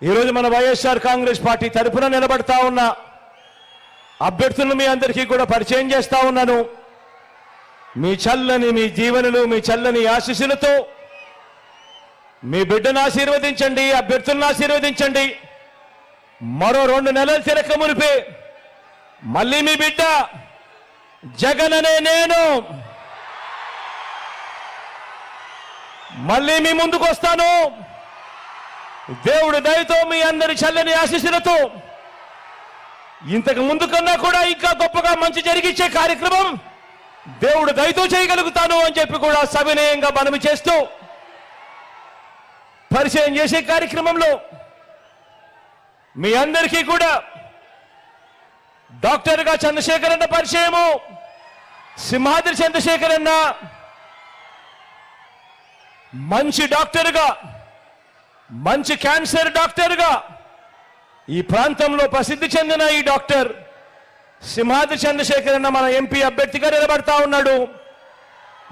ఈరోజు మన వైఎస్ఆర్ కాంగ్రెస్ పార్టీ తరఫున నిలబడతా ఉన్న అభ్యర్థులను మీ అందరికీ కూడా పరిచయం చేస్తా ఉన్నాను. మీ చల్లని మీ జీవనులు, మీ చల్లని ఆశీస్సులతో మీ బిడ్డను ఆశీర్వదించండి, అభ్యర్థులను ఆశీర్వదించండి. మరో 2 నెలలు తిరక మునిపే మళ్ళీ మీ బిడ్డ జగన్ అనే నేను మళ్ళీ మీ ముందుకు వస్తాను. దేవుడి దయతో మీ అందరి చల్లని ఆశీస్సులతో ఇంతకు ముందు కన్నా కూడా ఇంకా గొప్పగా మంచి జరిగించే కార్యక్రమం దేవుడు దయతో చేయగలుగుతాను అని చెప్పి కూడా సవినయంగా మనవి చేస్తూ పరిచయం చేసే కార్యక్రమంలో మీ అందరికీ కూడా డాక్టర్గా చంద్రశేఖర్ అన్న పరిచయము. సింహాద్రి చంద్రశేఖర్ అన్న మంచి డాక్టర్గా, మంచి క్యాన్సర్ డాక్టర్గా ఈ ప్రాంతంలో ప్రసిద్ధి చెందిన ఈ డాక్టర్ సింహాద్రి చంద్రశేఖర్ అన్న మన ఎంపీ అభ్యర్థిగా నిలబడతా ఉన్నాడు.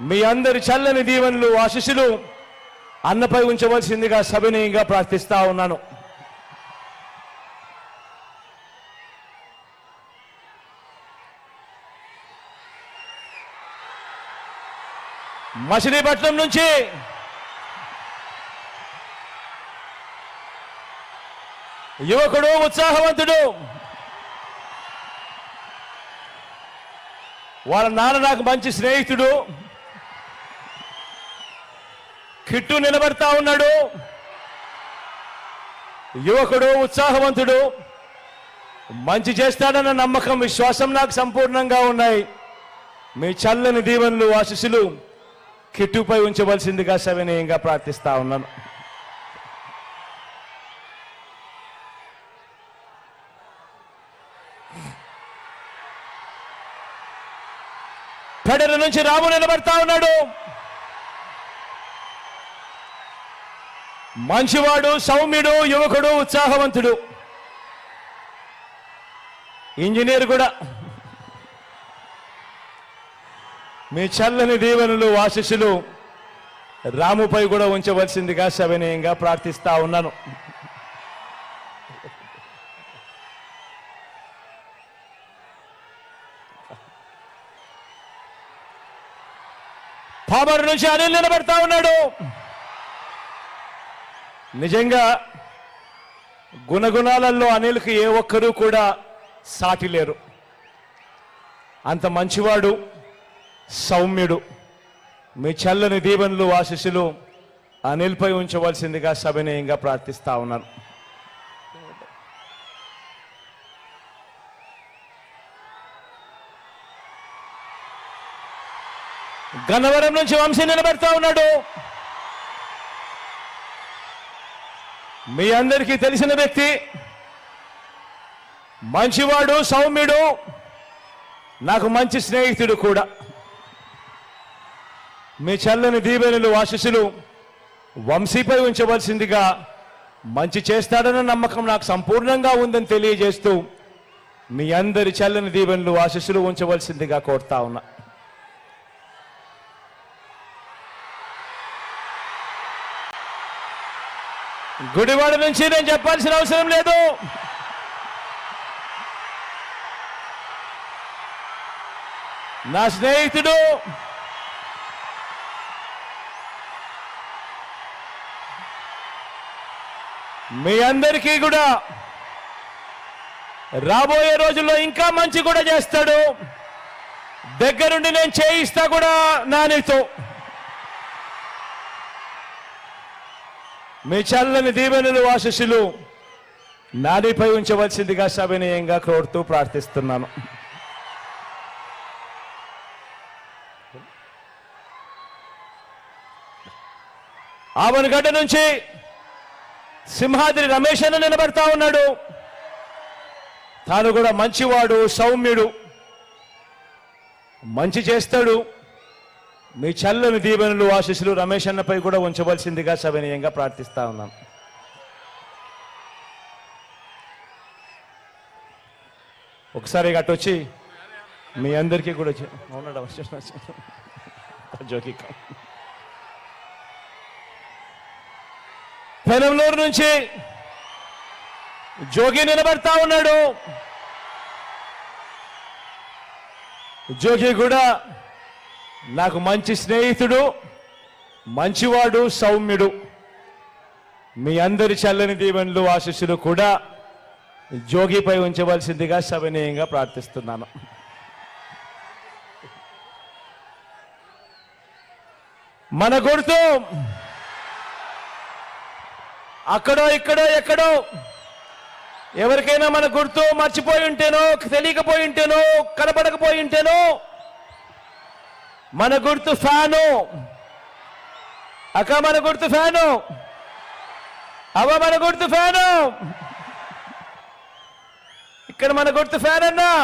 మీ అందరి చల్లని దీవెనలు, ఆశీస్సులు అన్నపై ఉంచవలసిందిగా సవినయంగా ప్రార్థిస్తా ఉన్నాను. మచిలీపట్నం నుంచి యువకుడు, ఉత్సాహవంతుడు, వాళ్ళ నాన్న నాకు మంచి స్నేహితుడు, కిట్టు నిలబడతా ఉన్నాడు. యువకుడు, ఉత్సాహవంతుడు, మంచి చేస్తాడన్న నమ్మకం, విశ్వాసం నాకు సంపూర్ణంగా ఉన్నాయి. మీ చల్లని దీవెనలు, ఆశీస్సులు కిట్టుపై ఉంచవలసిందిగా సవినయంగా ప్రార్థిస్తా ఉన్నాను. పెడర నుంచి రాము నిలబడతా ఉన్నాడు. మంచివాడు, సౌమ్యుడు, యువకుడు, ఉత్సాహవంతుడు, ఇంజనీర్ కూడా. మీ చల్లని దీవెనలు, ఆశీస్సులు రాముపై కూడా ఉంచవలసిందిగా సవినయంగా ప్రార్థిస్తా ఉన్నాను. పామరు నుంచి అనిల్ నిలబడతా ఉన్నాడు. నిజంగా గుణగుణాలలో అనిల్కి ఏ ఒక్కరూ కూడా సాటి లేరు. అంత మంచివాడు, సౌమ్యుడు. మీ చల్లని దీవెనలు, ఆశీస్సులు అనిల్పై ఉంచవలసిందిగా సవినయంగా ప్రార్థిస్తా ఉన్నాను. గన్నవరం నుంచి వంశీ నిలబెడతా ఉన్నాడు. మీ అందరికీ తెలిసిన వ్యక్తి, మంచివాడు, సౌమ్యుడు, నాకు మంచి స్నేహితుడు కూడా. మీ చల్లని దీవెనలు, ఆశీస్సులు వంశీపై ఉంచవలసిందిగా, మంచి చేస్తాడన్న నమ్మకం నాకు సంపూర్ణంగా ఉందని తెలియజేస్తూ మీ అందరి చల్లని దీవెనలు, ఆశీస్సులు ఉంచవలసిందిగా కోరుతా ఉన్నా. గుడివాడ నుంచి నేను చెప్పాల్సిన అవసరం లేదు. నా స్నేహితుడు, మీ అందరికీ కూడా రాబోయే రోజుల్లో ఇంకా మంచి కూడా చేస్తాడు. దగ్గరుండి నేను చేయిస్తా కూడా నానితో. మీ చల్లని దీవెనలు, ఆశీస్సులు నానిపై ఉంచవలసిందిగా సవినయంగా కోరుతూ ప్రార్థిస్తున్నాను. ఆవనగడ్డ నుంచి సింహాద్రి రమేష్ అన్న నిలబడతా ఉన్నాడు. తాను కూడా మంచివాడు, సౌమ్యుడు, మంచి చేస్తాడు. మీ చల్లని దీవెనలు, ఆశీస్సులు రమేష్ అన్నపై కూడా ఉంచవలసిందిగా సవినయంగా ప్రార్థిస్తా ఉన్నాను. ఒకసారి గట్టొచ్చి మీ అందరికీ కూడా జోకి పెనంలూరు నుంచి జోగి నిలబడతా ఉన్నాడు. జోగి కూడా నాకు మంచి స్నేహితుడు, మంచివాడు, సౌమ్యుడు. మీ అందరి చల్లని దీవెనలు ఆశీస్సులు కూడా జోగిపై ఉంచవలసిందిగా సవినయంగా ప్రార్థిస్తున్నాను. మన గుర్తు అక్కడో ఇక్కడో ఎక్కడో ఎవరికైనా మన గుర్తు మర్చిపోయి ఉంటేనో, తెలియకపోయి ఉంటేనో, కనపడకపోయి ఉంటేనో, మన గుర్తు ఫ్యాను. అక్క మన గుర్తు ఫ్యాను. అవ్వ మన గుర్తు ఫ్యాను. ఇక్కడ మన గుర్తు ఫ్యాన్ అన్నా.